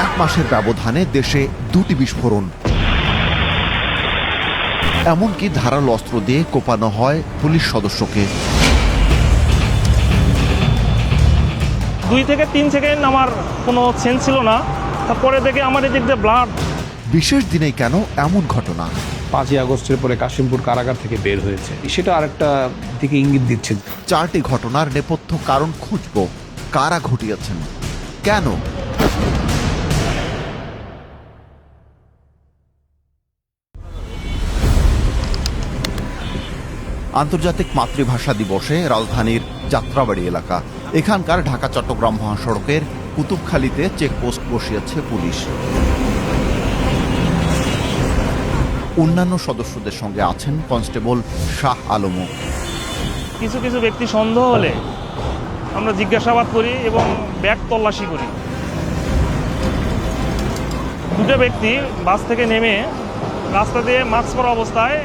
এক মাসের ব্যবধানে দেশে 2টি বিস্ফোরণ, এমনকি ধারালো অস্ত্র দিয়ে কোপানো হয় পুলিশ সদস্যকে। 2 থেকে 3 সেকেন্ড আমার কোনো সেন্স ছিল না, তারপরে দেখে আমার এদিক দিয়ে ব্লাড। বিশেষ দিনেই কেন এমন ঘটনা? 5ই আগস্টের পরে কাশিমপুর কারাগার থেকে বের হয়েছে, সেটা আরেকটা দিকে ইঙ্গিত দিচ্ছে। 4টি ঘটনার নেপথ্য কারণ খুঁজব, কারা ঘটিয়েছেন, কেন। আন্তর্জাতিক মাতৃভাষা দিবসে রাজধানীর যাত্রাবাড়ি এলাকা, এখানকার ঢাকা চট্টগ্রাম মহাসড়কের কুতুবখালীতে চেকপোস্ট বসিয়েছে পুলিশ। অন্যান্য সদস্যদের সঙ্গে আছেন কনস্টেবল শাহ আলমও। কিছু কিছু ব্যক্তি সন্দেহ হলে আমরা জিজ্ঞাসাবাদ করি এবং ব্যাগ তল্লাশি করি। 2টো ব্যক্তি বাস থেকে নেমে রাস্তা দিয়ে মাস্ক পরা অবস্থায়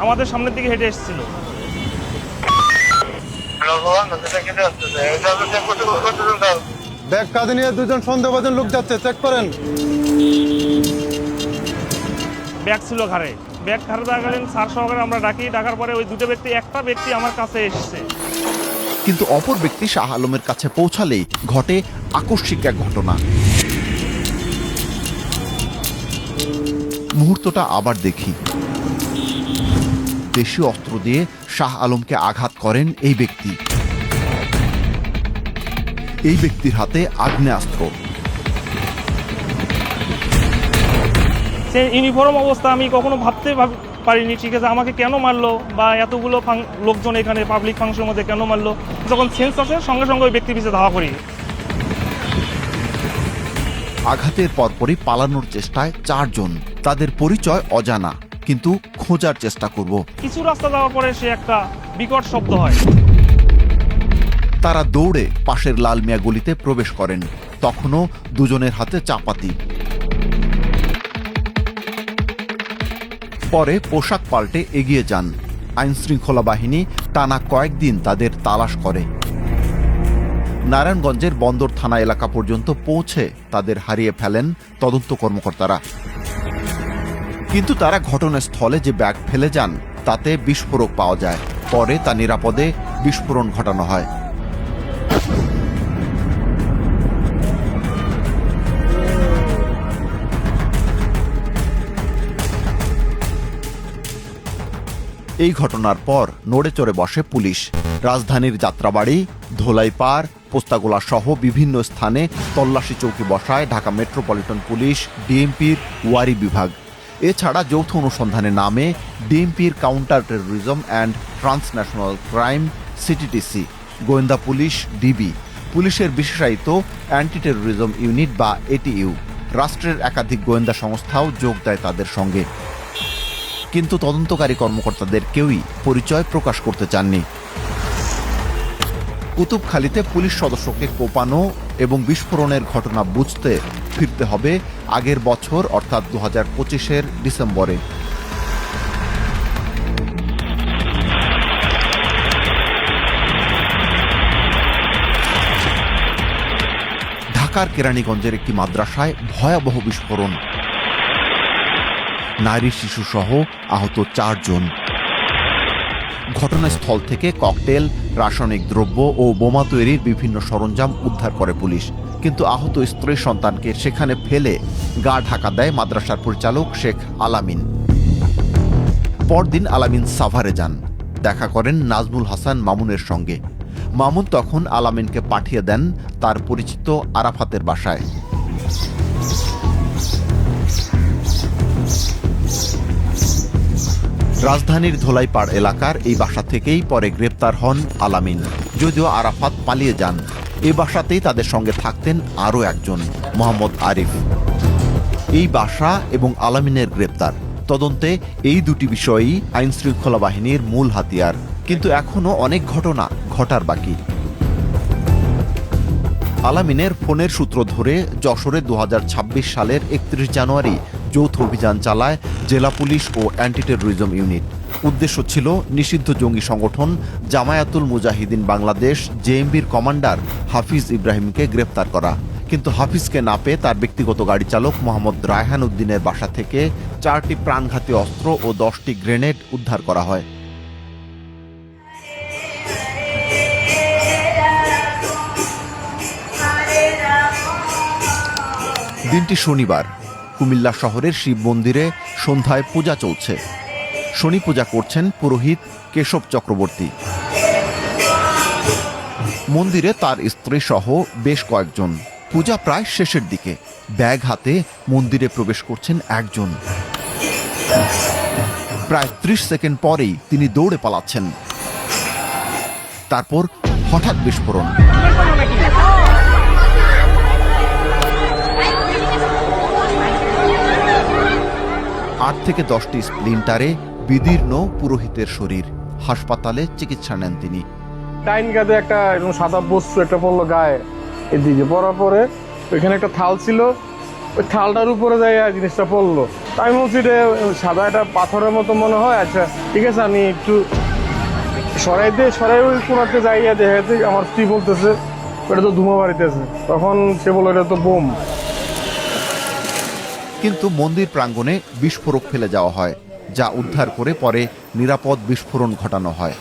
আমাদের সামনের দিকে হেঁটে এসেছিল। ব্যাগ কাঁধে নিয়ে 2জন সন্দেহভাজন লোক যাচ্ছে, চেক করেন। ব্যাগ ছিল ঘাড়ে, ব্যাগ ঘাড়ে থাকাকালীন স্যার সহকারে আমরা ডাকার পরে ওই 2টো ব্যক্তি, একটা ব্যক্তি আমার কাছে এসেছে। কিন্তু অপর ব্যক্তি শাহ আলমের কাছে পৌঁছালেই ঘটে আকস্মিক এক ঘটনা। মুহূর্তটা আবার দেখি। দেশীয় অস্ত্র দিয়ে শাহ আলমকে আঘাত করেন এই ব্যক্তি। এই ব্যক্তির হাতে আগ্নেয়াস্ত্র। সে ইউনিফর্ম অবস্থা আমি কখনো ভাবতে পারিনি, ঠিক আছে, আমাকে কেন মারলো বা এতগুলো লোকজন এখানে পাবলিক ফাংশনের মধ্যে কেন মারলো। যখন সেন্স আসে সঙ্গে সঙ্গে ওই ব্যক্তির পিছিয়ে ধাওয়া করি। আঘাতের পরপরই পালানোর চেষ্টায় 4 জন। তাদের পরিচয় অজানা, কিন্তু খোঁজার চেষ্টা করব। কিছু রাস্তা যাওয়ার পরে সে একটা বিকট শব্দ হয়। তারা দৌড়ে পাশের লাল মিয়া গলিতে প্রবেশ করেন। তখনও 2 জনের হাতে চাপাতি। পরে পোশাক পাল্টে এগিয়ে যান। আইনশৃঙ্খলা বাহিনী টানা কয়েকদিন তাদের তালাশ করে। নারায়ণগঞ্জের বন্দর থানা এলাকা পর্যন্ত পৌঁছে তাদের হারিয়ে ফেলেন তদন্ত কর্মকর্তারা। কিন্তু তারা ঘটনাস্থলে যে ব্যাগ ফেলে যান তাতে বিস্ফোরক পাওয়া যায়। পরে তা নিরাপদে বিস্ফোরণ ঘটানো হয়। এই ঘটনার পর নড়ে চড়ে বসে পুলিশ। রাজধানীর যাত্রাবাড়ি, ধোলাইপাড়, পোস্তাগোলা সহ বিভিন্ন স্থানে তল্লাশি চৌকি বসায় ঢাকা মেট্রোপলিটন পুলিশ, ডিএমপির ওয়ারি বিভাগ। এছাড়া যৌথ অনুসন্ধানের নামে ডিএমপির counter terrorism and transnational crime CTTC, গোয়েন্দা পুলিশ ডিবি, পুলিশের বিশেষায়িত অ্যান্টি টেরোরিজম ইউনিট বা এটিইউ, রাষ্ট্রের একাধিক গোয়েন্দা সংস্থাও যোগ দেয় তাদের সঙ্গে। কিন্তু তদন্তকারী কর্মকর্তাদের কেউই পরিচয় প্রকাশ করতে চাননি। কুতুবখালীতে পুলিশ সদস্যকে কোপানো এবং বিস্ফোরণের ঘটনা বুঝতে ফিরতে হবে আগের বছর, অর্থাৎ 2025-এর ডিসেম্বরে। ঢাকার কেরানীগঞ্জের একটি মাদ্রাসায় ভয়াবহ বিস্ফোরণ, নারী শিশু সহ আহত 4 জন। ঘটনাস্থল থেকে ককটেল, রাসায়নিক দ্রব্য ও বোমা তৈরির বিভিন্ন সরঞ্জাম উদ্ধার করে পুলিশ। কিন্তু আহত স্ত্রী সন্তানকে সেখানে ফেলে গা ঢাকা দেয় মাদ্রাসার পরিচালক শেখ আলামিন। পরদিন আলামিন সাভারে যান, দেখা করেন নাজমুল হাসান মামুনের সঙ্গে। মামুন তখন আলামিনকে পাঠিয়ে দেন তার পরিচিত আরাফাতের বাসায়। রাজধানীর ধোলাইপাড় এলাকার এই বাসা থেকেই পরে গ্রেপ্তার হন আলামিন। যদিও আরাফাত পালিয়ে যান। এই বাসাতেই তাদের সঙ্গে থাকতেন আরও একজন, মোহাম্মদ আরিফ। এই বাসা এবং আলামিনের গ্রেপ্তার তদন্তে এই 2টি বিষয়ই আইনশৃঙ্খলা বাহিনীর মূল হাতিয়ার। কিন্তু এখনও অনেক ঘটনা ঘটার বাকি। আলামিনের ফোনের সূত্র ধরে যশোরে 2026 সালের 31 জানুয়ারি যৌথ অভিযান চালায় জেলা পুলিশ ও অ্যান্টি টেরোরিজম ইউনিট। উদ্দেশ্য ছিল নিষিদ্ধ জঙ্গি সংগঠন জামায়াতুল মুজাহিদিন বাংলাদেশ জেএমবির কমান্ডার হাফিজ ইব্রাহিমকে গ্রেপ্তার করা। কিন্তু হাফিজকে না পেয়ে তার ব্যক্তিগত গাড়ি চালক মোহাম্মদ রায়হান উদ্দিনের বাসা থেকে 4টি প্রাণঘাতী অস্ত্র ও 10টি গ্রেনেড উদ্ধার করা হয়। দিনটি শনিবার। কুমিল্লা শহরের শিব মন্দিরে সন্ধ্যায় পূজা চলছে। শনি পূজা করছেন পুরোহিত কেশব চক্রবর্তী। মন্দিরে তার স্ত্রী সহ বেশ কয়েকজন। পূজা প্রায় শেষের দিকে। ব্যাগ হাতে মন্দিরে প্রবেশ করছেন একজন। প্রায় 30 সেকেন্ড পরেই তিনি দৌড়ে পালাচ্ছেন। তারপর হঠাৎ বিস্ফোরণ। 8 থেকে 10টি স্প্লিন্টারে বিদীর্ণ পুরোহিতের শরীর। হাসপাতালে চিকিৎসা নেন তিনি। টাইন গাদে একটা এরকম সাদা বস্তু একটা পড়লো গায়ে, এদিকে পড়ার পরে ওইখানে একটা থাল ছিল, ওই থালটার উপরে যাই জিনিসটা পড়লো। আমি বলছি যে সাদা একটা পাথরের মতো মনে হয়, আচ্ছা ঠিক আছে আমি একটু সরাই ওই কোনাতে যাইয়া দেখাতে আমার স্ত্রী বলতেছে ওটা তো ধুমা বাড়িতেছে। তখন সে বললো এটা তো বোম। কিন্তু মন্দির প্রাঙ্গণে বিস্ফোরক ফেলে যাওয়া হয়, যা উদ্ধার করে পরে নিরাপদ বিস্ফোরণ ঘটানো হয়।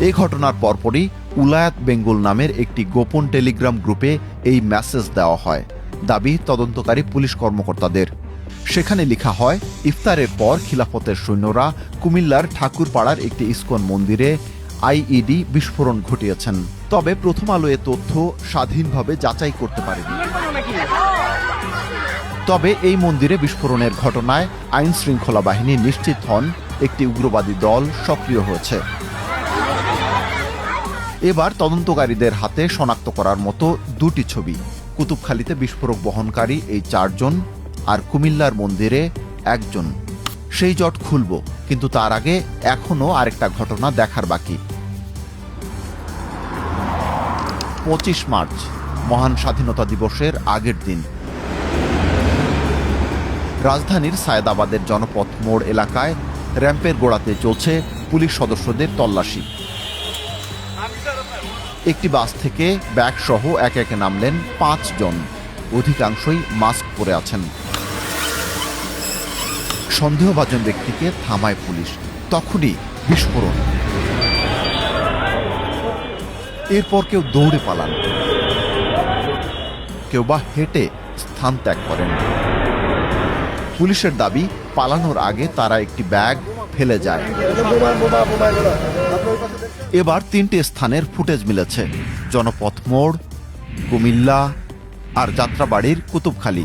এই ঘটনার পরপরই উলায়াত বেঙ্গল নামের একটি গোপন টেলিগ্রাম গ্রুপে এই মেসেজ দেওয়া হয়। দাবি তদন্তকারী পুলিশ কর্মকর্তাদের। সেখানে লেখা হয়, ইফতারের পর খিলাফতের সৈন্যরা কুমিল্লার ঠাকুরপাড়ার একটি ইসকন মন্দিরে আইইডি বিস্ফোরণ ঘটিয়েছেন। তবে প্রথম আলো এ তথ্য স্বাধীনভাবে যাচাই করতে পারেনি। তবে এই মন্দিরে বিস্ফোরণের ঘটনায় আইন শৃঙ্খলা বাহিনী নিশ্চিত হন একটি উগ্রবাদী দল সক্রিয় হয়েছে। এবার তদন্তকারীদের হাতে শনাক্ত করার মতো 2টি ছবি। কুতুবখালীতে বিস্ফোরক বহনকারী এই 4 জন আর কুমিল্লার মন্দিরে 1 জন। সেই জট খুলব, কিন্তু তার আগে এখনও আরেকটা ঘটনা দেখার বাকি। 25 মার্চ, মহান স্বাধীনতা দিবসের আগের দিন। রাজধানীর সায়েদাবাদের জনপথ মোড় এলাকায় র্যাম্পের গোড়াতে চলছে পুলিশ সদস্যদের তল্লাশি। একটি বাস থেকে ব্যাগ সহ একে একে নামলেন 5 জন। অধিকাংশই মাস্ক পরে আছেন। সন্দেহভাজন ব্যক্তিকে থামায় পুলিশ। তখনই বিস্ফোরণ। এরপর কেউ দৌড়ে পালান, কেউ বা হেঁটে স্থান ত্যাগ করেন। পুলিশের দাবি, পালানোর আগে তারা একটি ব্যাগ ফেলে যায়। এবার 3টি স্থানের ফুটেজ মিলেছে: জনপথ মোড়, কুমিল্লা আর যাত্রাবাড়ির কুতুবখালী।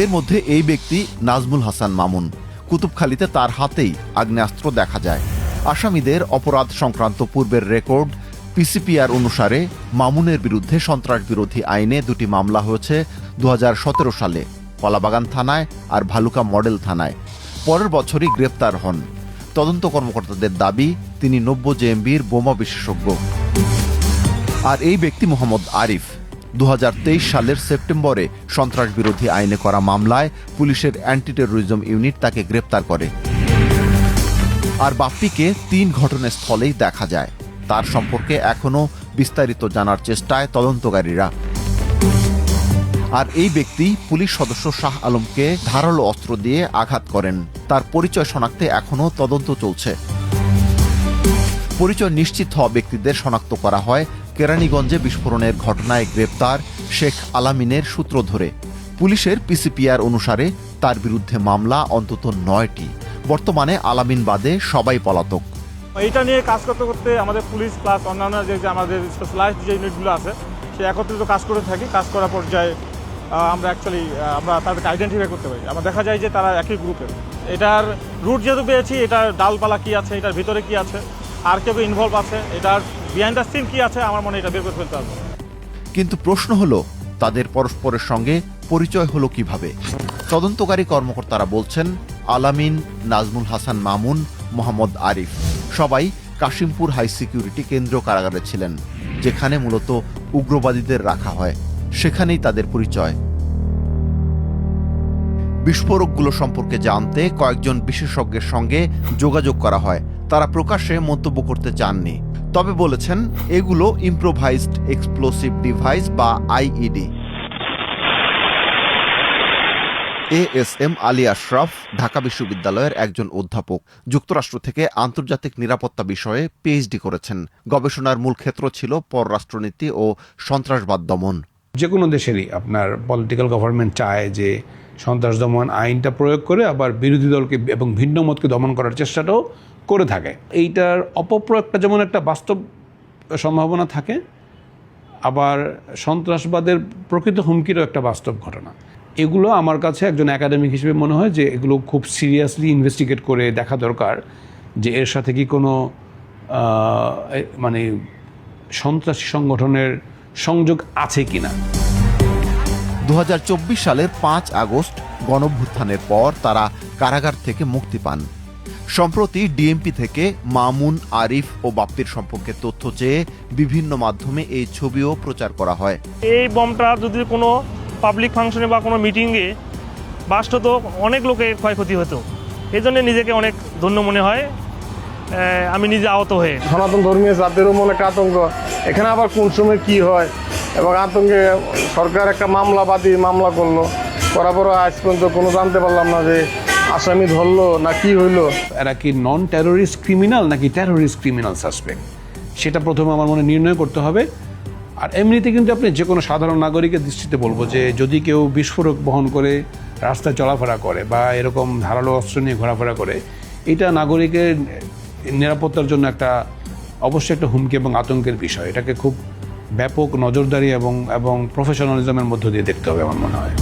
এর মধ্যে এই ব্যক্তি নাজমুল হাসান মামুন। কুতুবখালীতে তার হাতেই আগ্নেয়াস্ত্র দেখা যায়। আসামিদের অপরাধ সংক্রান্ত পূর্বের রেকর্ড পিসিপিআর অনুসারে মামুনের বিরুদ্ধে সন্ত্রাস বিরোধী আইনে 2টি মামলা হয়েছে 2017 সালে কলাবাগান থানায় আর ভালুকা মডেল থানায়। পরের বছরই গ্রেপ্তার হন। তদন্ত কর্মকর্তাদের দাবি, তিনি 90 জেএমবির বোমা বিশেষজ্ঞ। আর এই ব্যক্তি মোহাম্মদ আরিফ। 2023 সালের সেপ্টেম্বরে সন্ত্রাস বিরোধী আইনে করা মামলায় পুলিশের অ্যান্টি টেরোরিজম ইউনিট তাকে গ্রেপ্তার করে। আর বাপ্পিকে 3 ঘটনাস্থলেই দেখা যায়। তার সম্পর্কে এখনও বিস্তারিত জানার চেষ্টায় তদন্তকারীরা। আর এই ব্যক্তি পুলিশ সদস্য শাহ আলমকে ধারালো অস্ত্র দিয়ে আঘাত করেন। তার পরিচয় শনাক্তে এখনও তদন্ত চলছে। পরিচয় নিশ্চিত হওয়া ব্যক্তিদের শনাক্ত করা হয় কেরানীগঞ্জে বিস্ফোরণের ঘটনায় গ্রেপ্তার শেখ আলামিনের সূত্র ধরে। পুলিশের পিসিপিআর অনুসারে তার বিরুদ্ধে মামলা অন্তত 9টি। বর্তমানে আলামিন বাদে সবাই পলাতক। এইটা নিয়ে কাজ করতে করতে আমাদের পুলিশ প্লাস অন্যান্য যে আমাদের স্পেশালাইজড যে ইউনিটগুলো আছে সে একত্রিত কাজ করে থাকি। কাজ করার পর্যায়ে আমরা তাদেরকে আইডেন্টিফাই করতে পারি। আমরা দেখা যায় যে তারা একই গ্রুপের। এটার রুট যেহেতু পেয়েছি, এটার ডালপালা কি আছে, এটার ভিতরে কি আছে, আর কেউ ইনভলভ আছে, এটার বিহাইন্ড দ্য সিন কি আছে, আমার মনে এটা বের করে ফেলতে হবে। কিন্তু প্রশ্ন হলো, তাদের পরস্পরের সঙ্গে পরিচয় হলো কিভাবে? তদন্তকারী কর্মকর্তারা বলছেন, আলামিন, নাজমুল হাসান মামুন, মোহাম্মদ আরিফ সবাই কাশিমপুর হাই সিকিউরিটি কেন্দ্রীয় কারাগারে ছিলেন, যেখানে মূলত উগ্রবাদীদের রাখা হয়। সেখানেই তাদের পরিচয়। বিস্ফোরকগুলো সম্পর্কে জানতে কয়েকজন বিশেষজ্ঞের সঙ্গে যোগাযোগ করা হয়। তারা প্রকাশ্যে মন্তব্য করতে চাননি। তবে বলেছেন এগুলো ইম্প্রোভাইজড এক্সপ্লোসিভ ডিভাইস বা আইইডি। এএসএম আলী আশরাফ ঢাকা বিশ্ববিদ্যালয়ের একজন অধ্যাপক। যুক্তরাষ্ট্র থেকে আন্তর্জাতিক নিরাপত্তা বিষয়ে পিএইচডি করেছেন। গবেষণার মূল ক্ষেত্র ছিল পররাষ্ট্রনীতি ও সন্ত্রাসবাদ দমন। যে কোনো দেশেরই আপনার পলিটিক্যাল গভর্নমেন্ট চায় যে সন্ত্রাস দমন আইনটা প্রয়োগ করে আবার বিরোধী দলকে এবং ভিন্ন মতকে দমন করার চেষ্টাটাও করে থাকে। এইটার অপপ্রয়োগটা যেমন একটা বাস্তব সম্ভাবনা থাকে, আবার সন্ত্রাসবাদের প্রকৃত হুমকিরও একটা বাস্তব ঘটনা। এগুলো আমার কাছে একজন একাডেমিক হিসেবে মনে হয় যে এগুলো খুব সিরিয়াসলি ইনভেস্টিগেট করে দেখা দরকার যে এর সাথে কি কোনো মানে সন্ত্রাসী সংগঠনের সংযোগ আছে কিনা। 2024 সালের 5 আগস্ট গণঅভ্যুত্থানের পর তারা কারাগার থেকে মুক্তি পান। সম্প্রতি ডিএমপি থেকে মামুন, আরিফ ও বাপ্পির সম্পর্কে তথ্য চেয়ে বিভিন্ন মাধ্যমে এই ছবিও প্রচার করা হয়। এই বমটা যদি কোনো পাবলিক ফাংশনে বা কোনো মিটিংয়ে বাস্ট হতো, অনেক লোকের ক্ষয়ক্ষতি হতো। এই জন্য নিজেকে অনেক ধন্য মনে হয় আমি নিজে আহত হয়ে। সনাতন ধর্মীয় জাতিরও মনে একটা আতঙ্ক, এখানে আবার কোন সময় কি হয়, এবং আতঙ্কে সরকার একটা মামলা করলো, করার পর আজ পর্যন্ত কোনো জানতে পারলাম না যে আসামি ধরলো না কি হইলো। এরা কি নন টেরোরিস্ট ক্রিমিনাল নাকি টেরোরিস্ট ক্রিমিনাল সাসপেক্ট, সেটা প্রথমে আমার মনে নির্ণয় করতে হবে। আর এমনিতে কিন্তু আপনি যে কোনো সাধারণ নাগরিকের দৃষ্টিতে বলবো যে যদি কেউ বিস্ফোরক বহন করে রাস্তায় চলাফেরা করে বা এরকম ধারালো অস্ত্র নিয়ে ঘোরাফেরা করে, এটা নাগরিকের নিরাপত্তার জন্য অবশ্যই একটা হুমকি এবং আতঙ্কের বিষয়। এটাকে খুব ব্যাপক নজরদারি এবং প্রফেশনালিজমের মধ্য দিয়ে দেখতে হবে আমার মনে হয়।